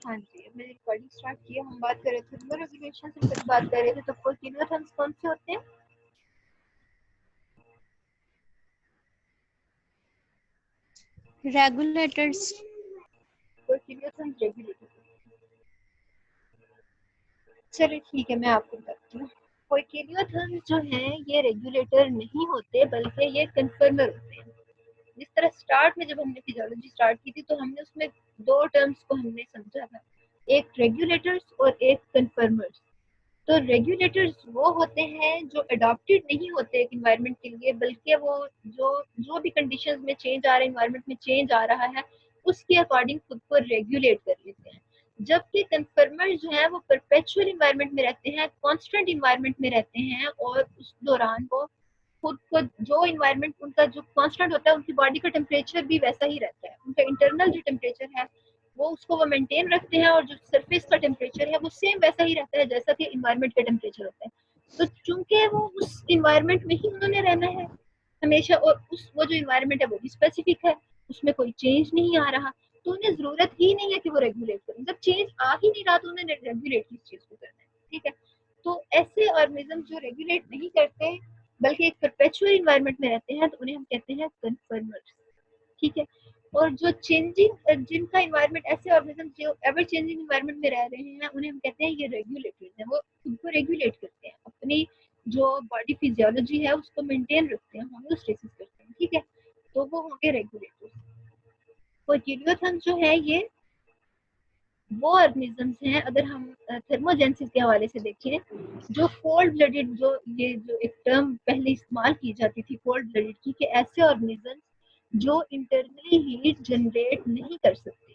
हाँ जी, मैंने recording start किया। हम बात कर रहे थे रेगुलेशन से फिर बात कर रहे थे, तो किलोथर्म्स कौन से होते हैं? रेगुलेटर्स। किलोथर्म्स रेगुलेटर। चलिए ठीक है, मैं आपको बताती हूँ। किलोथर्म्स जो हैं ये रेगुलेटर नहीं होते, बल्कि ये कन्फर्मर होते हैं। जिस तरह स्टार्ट में जब हमने फिजियोलॉजी स्टार्ट की थी, तो हमने उसमें दो टर्म्स को हमने समझा था, एक रेगुलेटर्स और एक कन्फर्मर्स। तो रेगुलेटर्स वो होते हैं जो अडॉप्टेड नहीं होते एक इन्वायरमेंट के लिए, बल्कि वो जो भी कंडीशंस में चेंज आ रहा है, इन्वायरमेंट में चेंज आ रहा है, उसके अकॉर्डिंग खुद को रेगुलेट कर लेते हैं। जबकि कन्फर्मर्स जो है वो परपेचुअल इन्वायरमेंट में रहते हैं, कांस्टेंट इन्वायरमेंट में रहते हैं, और उस दौरान वो खुद को जो इन्वायरमेंट उनका जो कांस्टेंट होता है, उनकी बॉडी का टेम्परेचर भी वैसा ही रहता है। उनका इंटरनल जो टेम्परेचर है वो उसको वो मेंटेन रखते हैं, और जो सरफेस का टेम्परेचर है वो सेम वैसा ही रहता है जैसा कि इन्वायरमेंट का टेम्परेचर होता है। तो चूंकि वो उस इन्वायरमेंट में ही उन्होंने रहना है हमेशा, और वो जो इन्वायरमेंट है वो भी स्पेसिफिक है, उसमें कोई चेंज नहीं आ रहा, तो उन्हें जरूरत ही नहीं है कि वो रेगुलेट करें। जब चेंज आ ही नहीं रहा तो उन्हें रेगुलेट किस चीज को करना है? ठीक है। तो ऐसे ऑर्गेनिज्म जो रेगुलेट नहीं करते बल्कि एक परपेचुअल इन्वायरमेंट में रहते हैं, तो उन्हें हम कहते हैं कन्फर्मर्स। ठीक है। और जो चेंजिंग जिनका इन्वायरमेंट, ऐसे ऑर्गेनिज्म जो एवर चेंजिंग इन्वायरमेंट में रह रहे हैं, उन्हें हम कहते हैं ये रेगुलेटर्स हैं। वो खुद को रेगुलेट करते हैं, अपनी जो बॉडी फिजियोलॉजी है उसको मेंटेन रखते हैं, होमियोस्टेसिस करते हैं। ठीक है। तो वो होंगे रेगुलेटर्स। तो किलोथर्म्स जो है ये वो ऑर्गेनिजम्स हैं, अगर हम थर्मोजेनेसिस के हवाले से देखें, जो कोल्ड ब्लडेड, जो ये जो एक टर्म पहले इस्तेमाल की जाती थी कोल्ड ब्लडेड की, कि ऐसे ऑर्गेनिजम्स जो इंटरनली हीट जनरेट नहीं कर सकते,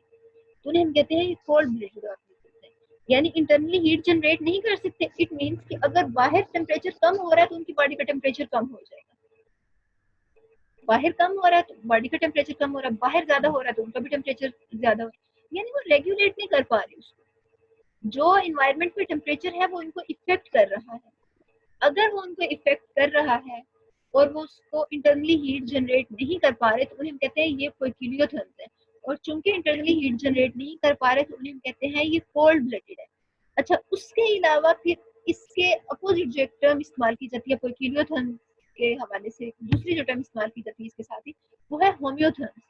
तो उन्हें हम कहते हैं कोल्ड ब्लडेड ऑर्गेनिजम्स हैं। यानी इंटरनली हीट जनरेट नहीं कर सकते, इट मीन्स कि अगर बाहर टेम्परेचर कम हो रहा है तो उनकी बॉडी का टेम्परेचर कम हो जाएगा, बाहर कम हो रहा है तो बॉडी का टेम्परेचर कम हो रहा है, बाहर ज्यादा हो रहा है तो उनका भी टेम्परेचर ज्यादा हो रहा है। यानी वो रेगुलेट नहीं कर पा रहे उसको, जो इन्वायरमेंट में टेम्परेचर है वो इनको इफेक्ट कर रहा है। अगर वो उनको इफेक्ट कर रहा है और वो उसको इंटरनली हीट जनरेट नहीं कर पा रहे, तो उन्हें हम कहते हैं ये किलोथर्म्स है। और चूंकि इंटरनली हीट जनरेट नहीं कर पा रहे, तो उन्हें हम कहते हैं ये कोल्ड ब्लडेड है। अच्छा, उसके अलावा फिर इसके अपोजिट जो एक टर्म इस्तेमाल की जाती है किलोथर्म्स के हवाले से, दूसरी जो टर्म इस्तेमाल की जाती है इसके साथ ही, वो है होम्योथर्म्स।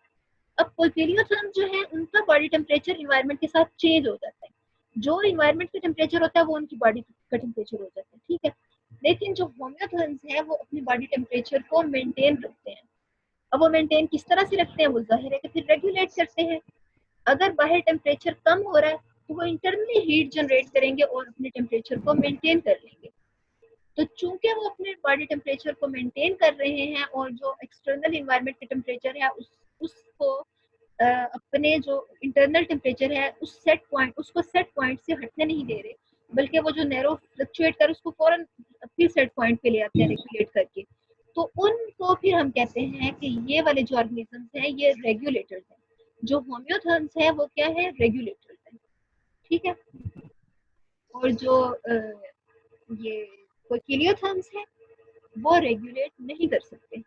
अब किलोथर्म्स जो है उनका बॉडी टेम्परेचर इन्वायरमेंट के साथ चेंज हो जाता है। जो इन्वायरमेंट का टेम्परेचर होता है वो उनकी बॉडी का टेम्परेचर हो जाता है। ठीक है। लेकिन जो होम्योथर्म्स हैं वो अपनी बॉडी टेम्परेचर को मेंटेन रखते हैं। अब वो मेंटेन किस तरह से रखते हैं? वो जाहिर है कि फिर रेगुलेट करते हैं। अगर बाहर टेम्परेचर कम हो रहा है तो वो इंटरनली हीट जनरेट करेंगे और अपने टेम्परेचर को मेंटेन कर लेंगे। तो चूंकि वो अपने बॉडी टेम्परेचर को मेंटेन कर रहे हैं, और जो एक्सटर्नल इन्वायरमेंट का टेम्परेचर है उसको अपने जो इंटरनल टेम्परेचर है उसको सेट पॉइंट से हटने नहीं दे रहे, बल्कि वो जो नैरो फ्लक्चुएट कर उसको फौरन फिर सेट पॉइंट पे ले आते हैं रेगुलेट करके, तो उनको फिर हम कहते हैं कि ये वाले जो ऑर्गेनिजम्स हैं ये रेगुलेटर्स हैं। जो होम्योथर्म्स है वो क्या है? रेगुलेटर्स है। ठीक है। और जो ये किलोथर्म्स है वो रेगुलेट नहीं कर सकते,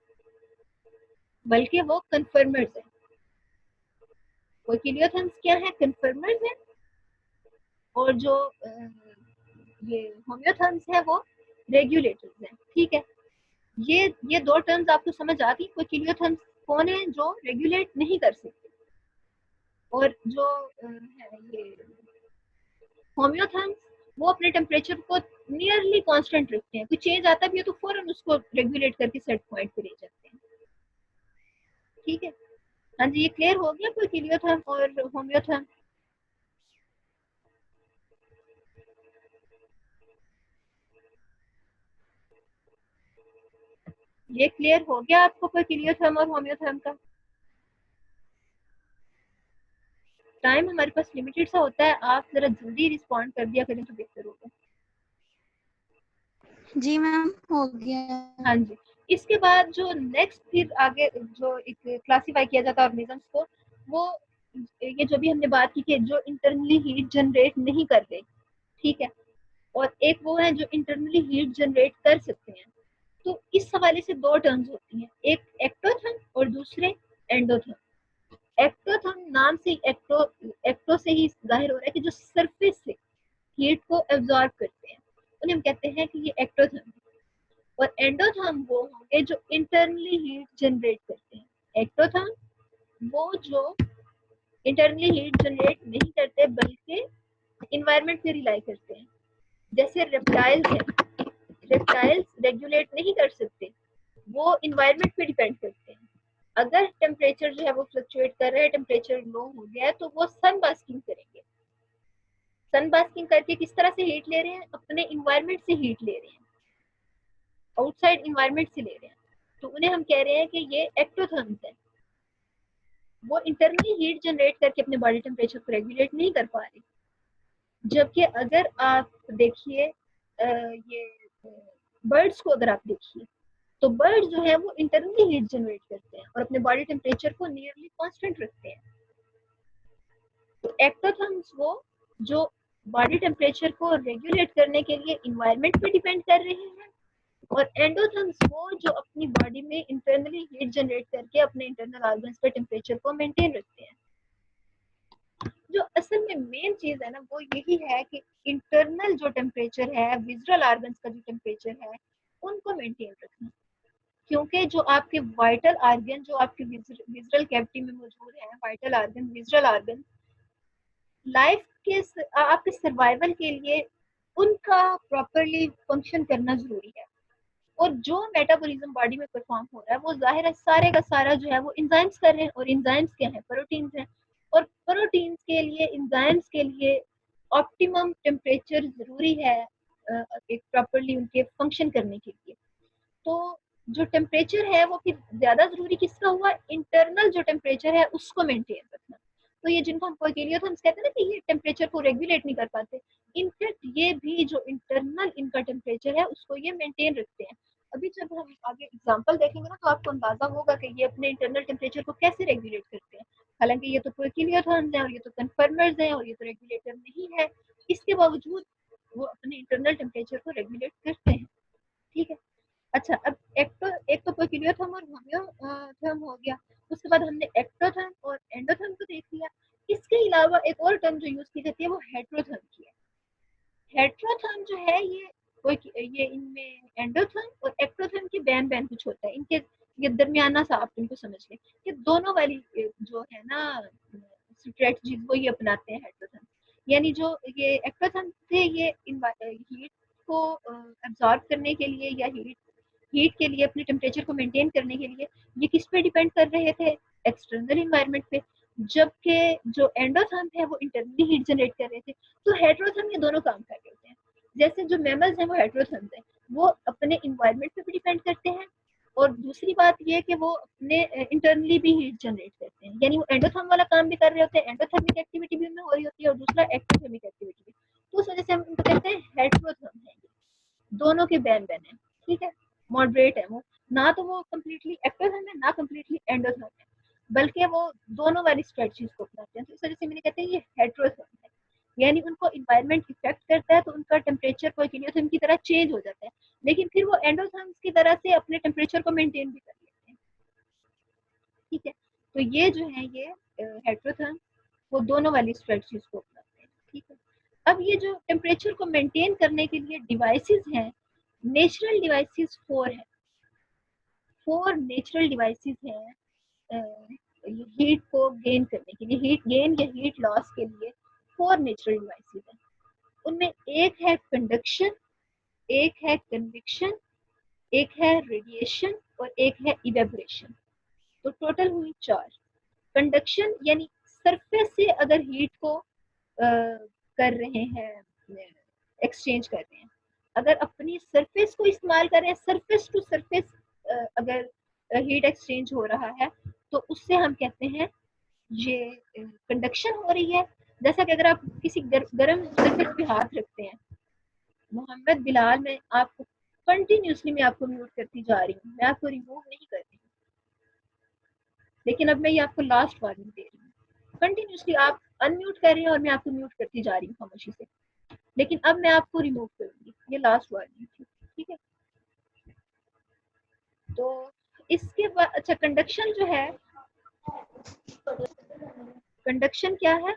बल्कि वो कन्फर्मर्स है। किलोथर्म्स क्या है? कन्फर्मर्स है। और जो ये होम्योथर्म्स है वो रेगुलेटर्स हैं। ठीक है। ये दो टर्म्स आपको समझ आती? किलोथर्म्स कौन है? जो रेगुलेट नहीं कर सकते, और जो है ये होम्योथर्म्स, वो अपने टेम्परेचर को नियरली कांस्टेंट रखते हैं। कोई चेंज आता भी है तो फौरन उसको रेगुलेट करके सेट पॉइंट पे ले जाते हैं। ठीक है। हाँ जी, ये क्लियर हो गया किलोथर्म और होम्योथर्म? ये क्लियर हो गया आपको किलोथर्म और होम्योथर्म का? टाइम हमारे पास लिमिटेड सा होता है, आप जरा जल्दी रिस्पॉन्ड कर दिया करें तो बेहतर होगा। जी मैम, हो गया। हाँ जी। इसके बाद जो नेक्स्ट फिर आगे जो एक क्लासिफाई किया जाता है ऑर्गेनिजम्स को, वो ये जो भी हमने बात की कि जो इंटरनली हीट जनरेट नहीं कर रहे। ठीक है। और एक वो है जो इंटरनली हीट जनरेट कर सकते हैं। तो इस हवाले से दो टर्म्स होती हैं, एक एक्टोथर्म और दूसरे एंडोथर्म। एक्टोथर्म नाम से एक्टो से ही जाहिर हो रहा है कि जो सरफेस से हीट को एब्जॉर्ब करते हैं उन्हें हम कहते हैं कि ये एक्टोथर्म, और एंडोथर्म वो होंगे जो इंटरनली हीट जनरेट करते हैं। एक्टोथर्म वो जो इंटरनली हीट जनरेट नहीं करते बल्कि इन्वायरमेंट पे रिलाई करते हैं। जैसे रेप्टाइल्स हैं, रेप्टाइल्स रेगुलेट नहीं कर सकते, वो इन्वायरमेंट पे डिपेंड करते हैं। अगर टेम्परेचर जो है वो फ्लक्चुएट कर रहा है, टेम्परेचर लो हो गया है, तो वो सन बास्किंग करेंगे। सन बास्किंग करके किस तरह से हीट ले रहे हैं? अपने इन्वायरमेंट से हीट ले रहे हैं, आउटसाइड इन्वायरमेंट से ले रहे हैं, तो उन्हें हम कह रहे हैं कि ये एक्टोथर्म्स है। वो इंटरनली हीट जनरेट करके अपने बॉडी टेम्परेचर को रेगुलेट नहीं कर पा रहे। जबकि अगर आप देखिए ये बर्ड्स को अगर आप देखिए, तो बर्ड्स जो है वो इंटरनली हीट जनरेट करते हैं और अपने बॉडी टेम्परेचर को नियरली कांस्टेंट रखते हैं। तो एक्टोथर्म्स वो जो बॉडी टेम्परेचर को रेगुलेट करने के लिए इन्वायरमेंट पे डिपेंड कर रहे हैं, और एंडोथर्म्स वो जो अपनी बॉडी में इंटरनली हीट जनरेट करके अपने इंटरनल ऑर्गन्स पे टेम्परेचर को मेंटेन रखते हैं। जो असल में मेन चीज है ना वो यही है कि इंटरनल जो टेम्परेचर है, विजुअल ऑर्गन्स का जो टेम्परेचर है, उनको मेंटेन रखना। क्योंकि जो आपके वाइटल ऑर्गन जो आपके विजुअल कैविटी में मौजूद है, vital organ, visual organ, life के आपके सर्वाइवल के लिए उनका प्रॉपरली फंक्शन करना जरूरी है। और जो मेटाबॉलिज्म बॉडी में परफॉर्म हो रहा है वो जाहिर है सारे का सारा जो है वो एंजाइम्स कर रहे हैं, और एंजाइम्स क्या है? प्रोटीन्स हैं, और प्रोटीन्स के लिए, एंजाइम्स के लिए ऑप्टिमम टेम्परेचर जरूरी है एक प्रॉपरली उनके फंक्शन करने के लिए। तो जो टेम्परेचर है वो फिर ज्यादा जरूरी किसका हुआ? इंटरनल जो टेम्परेचर है उसको मेंटेन रखना। तो ये जिनको हम कोइलियोथर्म्स कहते हैं ना कि ये टेम्परेचर को रेगुलेट नहीं कर पाते, इनफैक्ट ये भी जो इंटरनल इनका टेम्परेचर है उसको ये मेंटेन रखते हैं। अभी जब हम आगे एग्जांपल देखेंगे ना तो आपको अंदाजा होगा कि ये अपने इंटरनल टेम्परेचर को कैसे रेगुलेट करते हैं। हालांकि ये तो कोइलियोथर्म्स हैं और ये तो कन्फर्मर्स हैं और ये तो रेगुलेटर नहीं है, इसके बावजूद वो अपने इंटरनल टेम्परेचर को रेगुलेट करते हैं। ठीक है। अच्छा, अब एक तो कोइलियोथर्म और होम्योथर्म हो गया। उसके बाद हमने एक्टोथर्म और एंडोथर्म को देख लिया। इसके अलावा एक और टर्म जो यूज की जाती है वो हेट्रोथर्म की है। हेट्रोथर्म जो है ये इनमें एंडोथर्म और एक्टोथर्म के बैन बैन कुछ होता है, इनके ये दरमियाना सा आप इनको समझ लें कि दोनों वाली जो है ना स्ट्रेटजीज वो ये अपनाते हैं हेट्रोथर्म। यानी जो ये एक्टोथर्म थे ये हीट को एब्जॉर्ब करने के लिए या हीट के लिए, अपने टेम्परेचर को मेंटेन करने के लिए ये किस पे डिपेंड कर रहे थे? एक्सटर्नल इन्वायरमेंट पे। जबकि जो एंडोथर्म है वो इंटरनली हीट जनरेट कर रहे थे। तो हेट्रोथर्म ये दोनों काम कर रहे होते हैं। जैसे जो मैमल्स हैं वो हेट्रोथर्म्स हैं, वो अपने इन्वायरमेंट पे भी डिपेंड करते हैं, और दूसरी बात ये कि वो अपने इंटरनली भी हीट जनरेट करते हैं। यानी वो एंडोथर्म वाला काम भी कर रहे होते हैं, एंडोथर्मिक एक्टिविटी भी उनमें हो रही होती है, और दूसरा एक्टोथर्मिक एक्टिविटी भी। तो उस वजह से हम इनको कहते हैं हेट्रोथर्म है। दोनों के बैन बैन है, ठीक है, मॉडरेट है वो, ना तो वो कम्प्लीटली एक्टोथर्म है ना कम्प्लीटली एंडोथर्म है, बल्कि वो दोनों वाली स्ट्रेटजीज को अपनाते हैं। तो इस वजह से मैंने कहते हैं ये हेट्रोथर्म है। यानी उनको इन्वायरमेंट इफेक्ट करता है तो उनका टेम्परेचर कोइलियोथर्म की तरह चेंज हो जाता है, लेकिन फिर वो एंडोथर्म्स की तरह से अपने टेम्परेचर को मेंटेन भी कर लेते हैं। ठीक है, तो ये जो है ये हेट्रोथर्म वो दोनों वाली स्ट्रेटजीज को अपनाते हैं। ठीक है, अब ये जो टेम्परेचर को मेंटेन करने के लिए डिवाइसेस हैं, नेचुरल डिवाइसेस 4 है। 4 नेचुरल डिवाइसेस हैं हीट को गेन करने के लिए, हीट गेन या हीट लॉस के लिए 4 नेचुरल डिवाइसेस हैं। उनमें एक है कंडक्शन, एक है कन्वेक्शन, एक है रेडिएशन और एक है इवेपोरेशन। तो टोटल हुई 4। कंडक्शन यानी सरफेस से अगर हीट को कर रहे हैं, एक्सचेंज कर रहे हैं, अगर अपनी सरफेस को इस्तेमाल कर रहे हैं, सरफेस टू सरफेस अगर हीट एक्सचेंज हो रहा है तो उससे हम कहते हैं ये कंडक्शन हो रही है। जैसा कि अगर आप किसी गर्म सरफेस पे हाथ रखते हैं, मोहम्मद बिलाल, मैं आपको कंटिन्यूसली मैं आपको म्यूट करती जा रही हूँ, मैं आपको रिमूव नहीं कर रही हूँ, लेकिन अब मैं ये आपको लास्ट वार्निंग दे रही हूँ। कंटिन्यूसली आप अनम्यूट कर रहे हैं और मैं आपको म्यूट करती जा रही हूँ खामोशी से, लेकिन अब मैं आपको रिमूव करूंगी, ये लास्ट वार्निंग थी। ठीक है, तो इसके बाद अच्छा कंडक्शन जो है, कंडक्शन क्या है?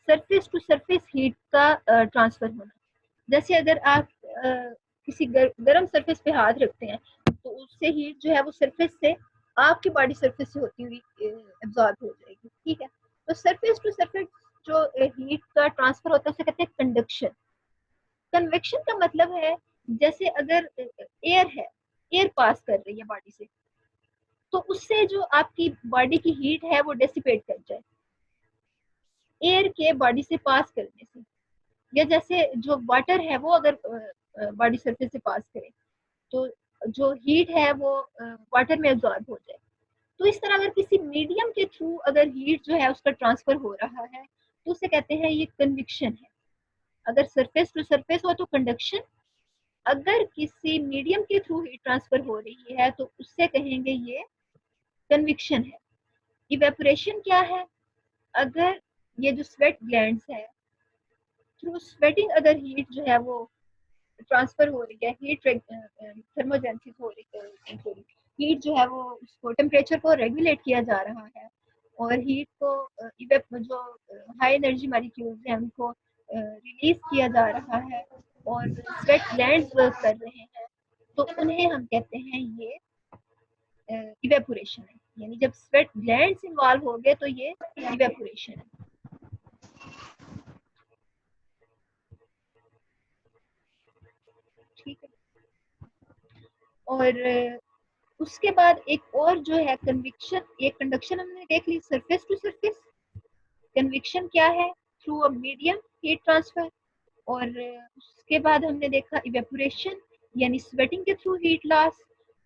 सरफेस टू सरफेस हीट का ट्रांसफर होना। जैसे अगर आप किसी गर्म सरफेस पे हाथ रखते हैं तो उससे हीट जो है वो सरफेस से आपकी बॉडी सरफेस से होती हुई एब्जॉर्ब हो जाएगी, ठीक है। तो सरफेस टू सरफेस जो हीट का ट्रांसफर होता है उसे कहते हैं कंडक्शन। कन्वेक्शन का मतलब है जैसे अगर एयर है, एयर पास कर रही है बॉडी से, तो उससे जो आपकी बॉडी की हीट है वो डेसिपेट कर जाए एयर के बॉडी से पास करने से, या जैसे जो वाटर है वो अगर बॉडी सरफेस से पास करे तो जो हीट है वो वाटर में एब्जॉर्ब हो जाए। तो इस तरह अगर किसी मीडियम के थ्रू अगर हीट जो है उसका ट्रांसफर हो रहा है तो उसे कहते हैं ये कन्विक्शन है। अगर सरफेस टू सरफेस हो तो कंडक्शन, अगर किसी मीडियम के थ्रू हीट ट्रांसफर हो रही है तो उससे कहेंगे ये कन्विक्शन है। इवेपोरेशन क्या है? अगर ये जो स्वेट ग्लैंड्स है थ्रू स्वेटिंग अगर हीट जो है वो ट्रांसफर हो रही है, हीट थर्मोजेनेसिस हो रही है, हीट जो है वो उसको टेम्परेचर को रेगुलेट किया जा रहा है और हीट को जो हाई एनर्जी मॉलिक्यूल्स हैं उनको रिलीज किया जा रहा है और स्वेट ग्लैंड्स वर्क कर रहे हैं, तो उन्हें हम कहते हैं ये इवेपोरेशन है। यानी जब स्वेट ग्लैंड्स इन्वॉल्व हो गए तो ये इवेपोरेशन है। ठीक है। और उसके बाद एक और जो है कन्विक्शन, ये कंडक्शन हमने देख ली सरफेस टू सरफेस। कन्विक्शन क्या है? Through a medium heat transfer. और उसके बाद हमने देखा इवेपोरेशन यानी स्वेटिंग के थ्रू हीट लॉस।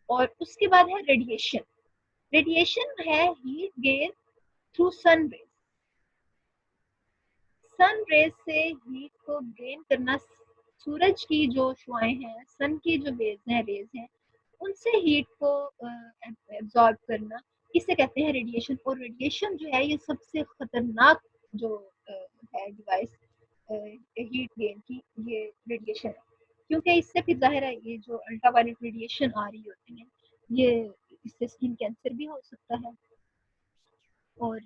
और उसके बाद है रेडिएशन। रेडिएशन है heat gain through sun rays. Sun rays से हीट को गेन करना, सूरज की जो शुआएं हैं, सन की जो रेज हैं उनसे हीट को एब्जॉर्ब करना, इसे कहते हैं रेडिएशन। और रेडिएशन जो है ये सबसे खतरनाक जो है डिवाइस हीट गेन की, ये रेडिएशन है। क्योंकि इससे फिर जाहिर है ये जो अल्ट्रावायलेट रेडिएशन आ रही होती है ये इससे स्किन कैंसर भी हो सकता है। और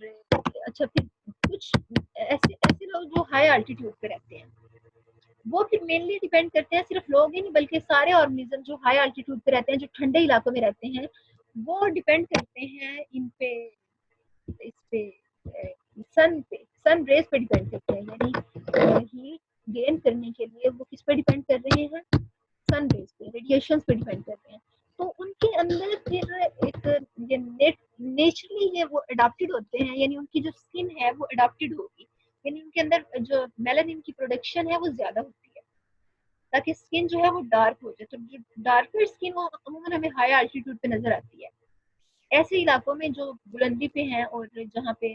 अच्छा, फिर कुछ ऐसे ऐसे लोग जो हाई अल्टीट्यूड पे रहते हैं वो फिर मेनली डिपेंड करते हैं, सिर्फ लोग ही नहीं बल्कि सारे ऑर्गेनिज्म जो हाई अल्टीट्यूड पे रहते हैं, जो ठंडे इलाकों में रहते हैं, वो डिपेंड करते हैं इन पे, इस पे सन रेज पे डिपेंड करते हैं। यानी हीट गेन करने के लिए वो किस पे डिपेंड कर रहे हैं? सन रेज पे, रेडिएशन पे डिपेंड कर रहे हैं। तो उनके अंदर फिर एक ये नेचुरली ये वो अडॉप्टेड होते हैं, यानी उनकी जो स्किन है वो अडॉप्टेड होगी, यानी उनके अंदर जो मेलानिन की प्रोडक्शन है वो ज्यादा होती है ताकि स्किन जो है वो डार्क हो जाए। तो जो डार्कर स्किन वो अमूमन हमें हाई अल्टीट्यूड पे नजर आती है। ऐसे इलाकों में जो बुलंदी पे हैं और जहाँ पे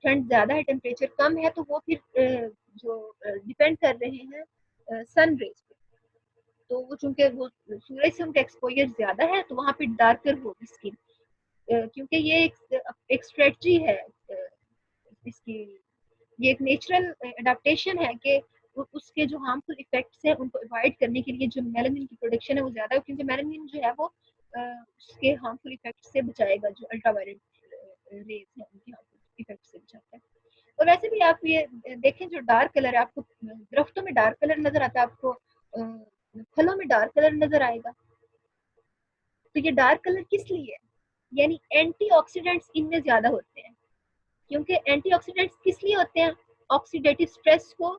ठंड ज्यादा है, टेम्परेचर कम है, तो वो फिर जो डिपेंड कर रहे हैं सन रेज पे। तो वो चूंकि वो सूरज से उनका एक्सपोजर ज्यादा है तो वहाँ पे डार्कर होगी स्किन, क्योंकि ये एक स्ट्रेटजी है इसकी, ये एक नेचुरल अडेप्टेशन है कि उसके जो हार्मफुल इफेक्ट्स हैं उनको अवॉइड करने के लिए जो मेलानिन की प्रोडक्शन है वो ज्यादा है, क्योंकि मेलानिन जो है वो उसके हार्मफुल इफेक्ट से बचाएगा, जो अल्ट्रावायलेट रेज है उनके हार्मफुल इफेक्ट से बचाता है। और वैसे भी आप ये देखें, जो डार्क कलर है, आपको दरख्तों में डार्क कलर नजर आता है, आपको फलों में डार्क कलर नजर आएगा। तो ये डार्क कलर किस लिए है? यानी एंटीऑक्सीडेंट्स इनमें ज्यादा होते हैं। क्योंकि एंटीऑक्सीडेंट्स किस लिए होते हैं? ऑक्सीडेटिव स्ट्रेस को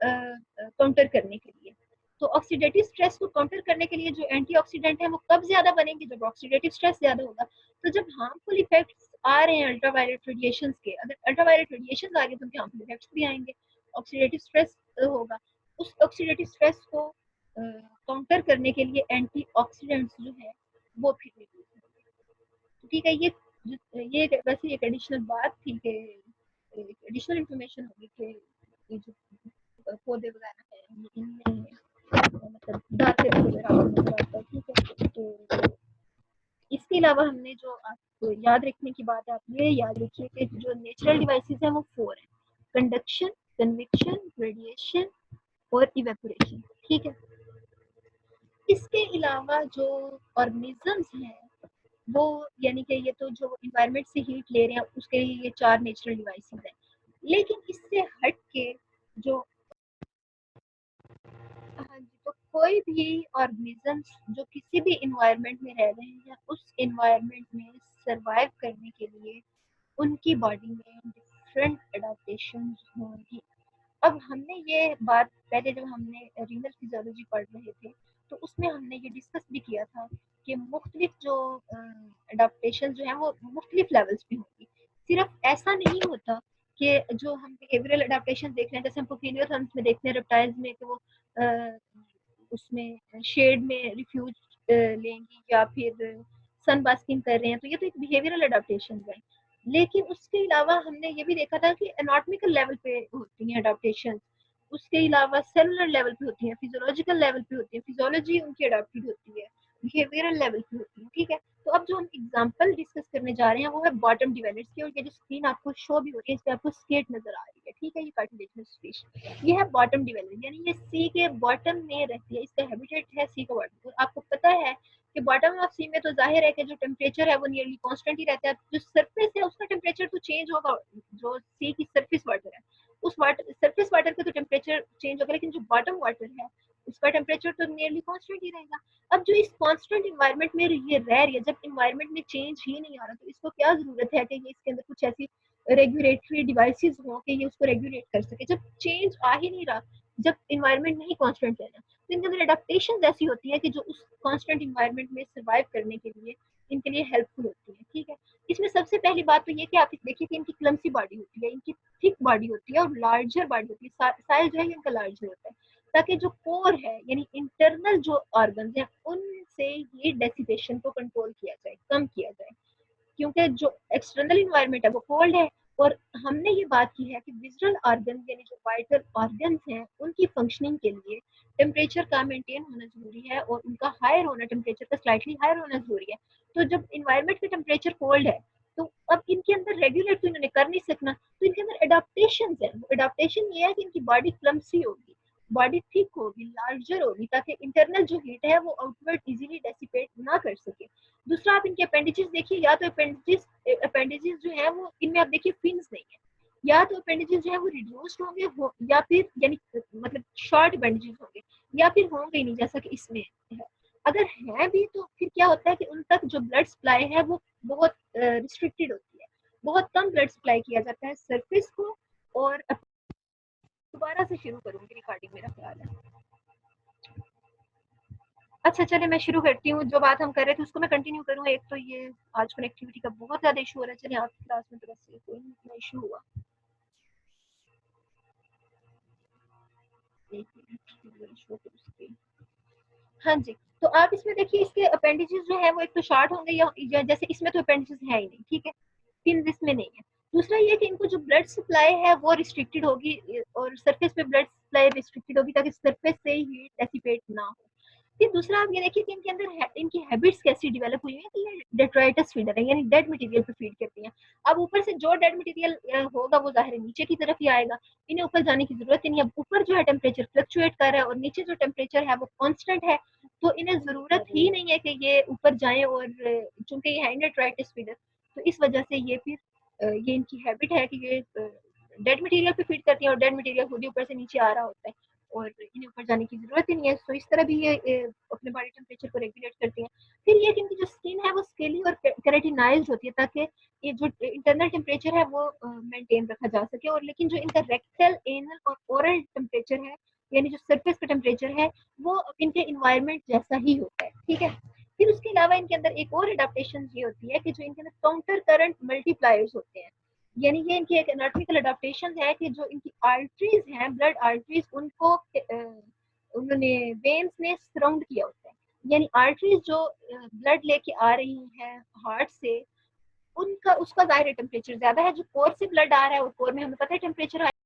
काउंटर करने के लिए। तो ऑक्सीडेटिव स्ट्रेस को काउंटर करने के लिए जो एंटीऑक्सीडेंट है वो कब ज्यादा बनेंगे? जब ऑक्सीडेटिव स्ट्रेस ज्यादा होगा। तो जब हार्मफुल इफेक्ट्स आ रहे हैं अल्ट्रावायलेट रेडिएशंस के, अगर अल्ट्रावायलेट रेडिएशंस आ गए तो उनके हार्मफुल इफेक्ट्स भी आएंगे, ऑक्सीडेटिव स्ट्रेस होगा। उस ऑक्सीडेटिव स्ट्रेस को काउंटर करने के लिए एंटीऑक्सीडेंट्स जो है वो फिर रिलीज होंगे। ठीक है, ये वैसे एक एडिशनल बात थी कि एडिशनल इंफॉर्मेशन होगी कि ये जो पौधे वगैरह हैं इनमें मतलब डार्क वगैरह नजर आता है। ठीक है, तो इसके अलावा हमने जो आपको याद रखने की बात है, आप ये याद रखिए कि जो नेचुरल डिवाइसेस हैं वो 4 हैं: कंडक्शन, कन्विक्शन, रेडिएशन और इवेपोरेशन। ठीक है, इसके अलावा जो ऑर्गेनिजम्स हैं वो, यानी कि ये तो जो इन्वायरमेंट से हीट ले रहे हैं उसके लिए ये 4 नेचुरल डिवाइसेस हैं। लेकिन इससे हट के जो हाँ जी, तो कोई भी ऑर्गेनिजम्स जो किसी भी इन्वायरमेंट में रह रहे हैं, उस इन्वायरमेंट में सर्वाइव करने के लिए उनकी बॉडी में डिफरेंट एडाप्टेशंस होंगी। अब हमने ये बात पहले जब हमने रीनल फिजियोलॉजी पढ़ रहे थे, तो उसमें हमने ये डिस्कस भी किया था कि मुख्तलिफ जो एडाप्टेशन जो है वो मुख्तलिफ लेवल्स पे होंगी। सिर्फ ऐसा नहीं होता कि जो हम बिहेवियरल एडाप्टेशन देख रहे हैं, जैसे हम पोकिनियोथर्म्स में देखते हैं रेप्टाइल्स में कि वो उसमें शेड में रिफ्यूज लेंगी या फिर सन बास्किंग कर रहे हैं, तो ये तो एक बिहेवियरल एडाप्टेशन है। लेकिन उसके अलावा हमने ये भी देखा था कि एनाटॉमिकल लेवल पे होती हैं एडाप्टेशन, उसके अलावा सेलुलर लेवल पे होती हैं, फिजियोलॉजिकल लेवल पे होती है, फिजियोलॉजी उनकी अडॉप्टेड होती है, बिहेवियरल लेवल पे होती है। ठीक है, तो अब जो हम एग्जांपल डिस्कस करने जा रहे हैं वो है बॉटम डिवेलर्स की, और ये जो स्क्रीन आपको शो भी हो रही है इस पे आपको स्केट नजर आ रही है। ठीक है, ये कार्टिलेजिनस फिश, ये है बॉटम डिवेलर, यानी ये सी के बॉटम में रहती है, इसका हैबिटेट है सी का बॉटम। तो आपको पता है कि बॉटम ऑफ सी में तो जाहिर है कि जो टेम्परेचर है वो नियरली कांस्टेंट ही रहता है, जो सरफेस है उसका टेम्परेचर तो चेंज होगा, जो सी की सरफेस वाटर है उस वाटर सरफेस वाटर का तो टेम्परेचर चेंज होगा, लेकिन जो बॉटम वाटर है उसका टेम्परेचर तो नियरली कांस्टेंट ही रहेगा। अब जो इस कांस्टेंट इन्वायरमेंट में ये रह रही है, जब इन्वायरमेंट में चेंज ही नहीं आ रहा, तो इसको क्या जरूरत है कि ये इसके अंदर कुछ ऐसी रेगुलेटरी डिवाइसेस हो कि ये उसको रेगुलेट कर सके। जब चेंज आ ही नहीं रहा, जब इन्वायरमेंट नहीं कांस्टेंट रहना, तो इनके अंदर एडेप्टेशन ऐसी होती है कि जो उस कांस्टेंट इन्वायरमेंट में सर्वाइव करने के लिए इनके लिए हेल्पफुल होती है। ठीक है, इसमें सबसे पहली बात तो ये कि आप देखिए कि इनकी क्लमसी बॉडी होती है, इनकी थिक बॉडी होती है और लार्जर बॉडी होती है, साइज जो है इनका लार्जर होता है, ताकि जो कोर है यानी इंटरनल जो ऑर्गन्स हैं उनसे हीट डेसिपेशन को कंट्रोल किया जाए, कम किया जाए, क्योंकि जो एक्सटर्नल इन्वायरमेंट है वो कोल्ड है। और हमने ये बात की है कि विजुअल ऑर्गन यानी जो वाइटल ऑर्गन्स हैं उनकी फंक्शनिंग के लिए टेम्परेचर का मेंटेन होना जरूरी है, और उनका हायर होना, टेम्परेचर का स्लाइटली हायर होना जरूरी है। तो जब इन्वायरमेंट का टेम्परेचर कोल्ड है, तो अब इनके अंदर रेगुलेट तो इन्होंने कर नहीं सकना, तो इनके अंदर एडाप्टेशन है। एडाप्टेशन ये है कि इनकी बॉडी क्लम्सी होगी, बॉडी थिक होगी, लार्जर होगी, ताकि इंटरनल जो हीट है वो आउटवर्ड इजीली डेसिपेट ना कर सके। दूसरा, आप इनके अपेंडिजेस देखिए, या तो अपेंडिजेस जो है वो इनमें आप देखिए फिन्स नहीं है, या तो अपेंडिजेस जो है वो रिड्यूस्ड होंगे या फिर यानी मतलब शॉर्ट अपेंडिजेस होंगे, या फिर होंगे ही नहीं जैसा कि इसमें है। अगर है भी तो फिर क्या होता है कि उन तक जो ब्लड सप्लाई है वो बहुत रिस्ट्रिक्टेड होती है, बहुत कम ब्लड सप्लाई किया जाता है सरफेस को। और दोबारा से शुरू करूंगी रिकॉर्डिंग, मेरा ख्याल है। अच्छा चले मैं शुरू करती हूँ, जो बात हम कर रहे थे उसको मैं कंटिन्यू करूँ। एक तो ये आज कनेक्टिविटी का बहुत ज़्यादा इशू हो रहा है, चले आपकी क्लास में तो वैसे कोई इतना इशू हुआ। एक मिनट, हाँ जी, तो आप इसमें देखिए इसके अपेंडिजेस जो है वो एक तो शार्ट होंगे, या जैसे इसमें तो अपेंडिजेस है ही नहीं, ठीक है, पिन इसमें नहीं है। दूसरा ये कि इनको जो ब्लड सप्लाई है वो रिस्ट्रिक्टेड होगी, और सरफेस पे ब्लड सप्लाई रिस्ट्रिक्टेड होगी ताकि सरफेस से हीट डेसिपेट ना हो। फिर दूसरा आप ये देखिए कि इनके अंदर इनकी हैबिट्स कैसी डेवलप हुई है कि ये डेट्राइटस फीडर है, यानी डेड मटेरियल पे फीड करती हैं। अब ऊपर से जो डेड मटेरियल होगा वो जाहिर है नीचे की तरफ ही आएगा, इन्हें ऊपर जाने की जरूरत ही नहीं है। अब ऊपर जो है टेम्परेचर फ्लक्चुएट कर रहा है और नीचे जो टेम्परेचर है वो कांस्टेंट है, तो इन्हें जरूरत ही नहीं है कि ये ऊपर जाएं। और चूंकि ये है डेट्राइटस फीडर, तो इस वजह से ये फिर ये इनकी हैबिट है कि ये डेड मटेरियल पे फीड करती है, और डेड मटेरियल खुद ही ऊपर से नीचे आ रहा होता है और इन्हें ऊपर जाने की जरूरत ही नहीं है। तो इस तरह भी ये अपने बॉडी टेम्परेचर को रेगुलेट करती हैं। फिर ये कि इनकी जो स्किन है वो स्केली और केराटिनाइज्ड होती है, ताकि ये जो इंटरनल टेम्परेचर है वो मेंटेन रखा जा सके। और लेकिन जो इनका रेक्टल, एनल और ओरल टेम्परेचर है, यानी जो सरफेस का टेम्परेचर है, वो इनके इन्वायरमेंट जैसा ही होता है। ठीक है, फिर उसके अलावा इनके अंदर एक और एडाप्टेशन ये होती है कि जो इनके अंदर काउंटर करंट मल्टीप्लायर्स होते हैं, यानी ये इनकी एक एनाटॉमिकल अडेप्टेशन है कि जो इनकी आर्टरीज हैं, ब्लड आर्टरीज, उनको उन्होंने वेन्स ने सराउंड किया होता है। यानी आर्टरीज जो ब्लड लेके आ रही हैं हार्ट से, उनका उसका जाहिर टेम्परेचर ज्यादा है। जो कोर से ब्लड आ रहा है और कोर में हमें पता है टेम्परेचर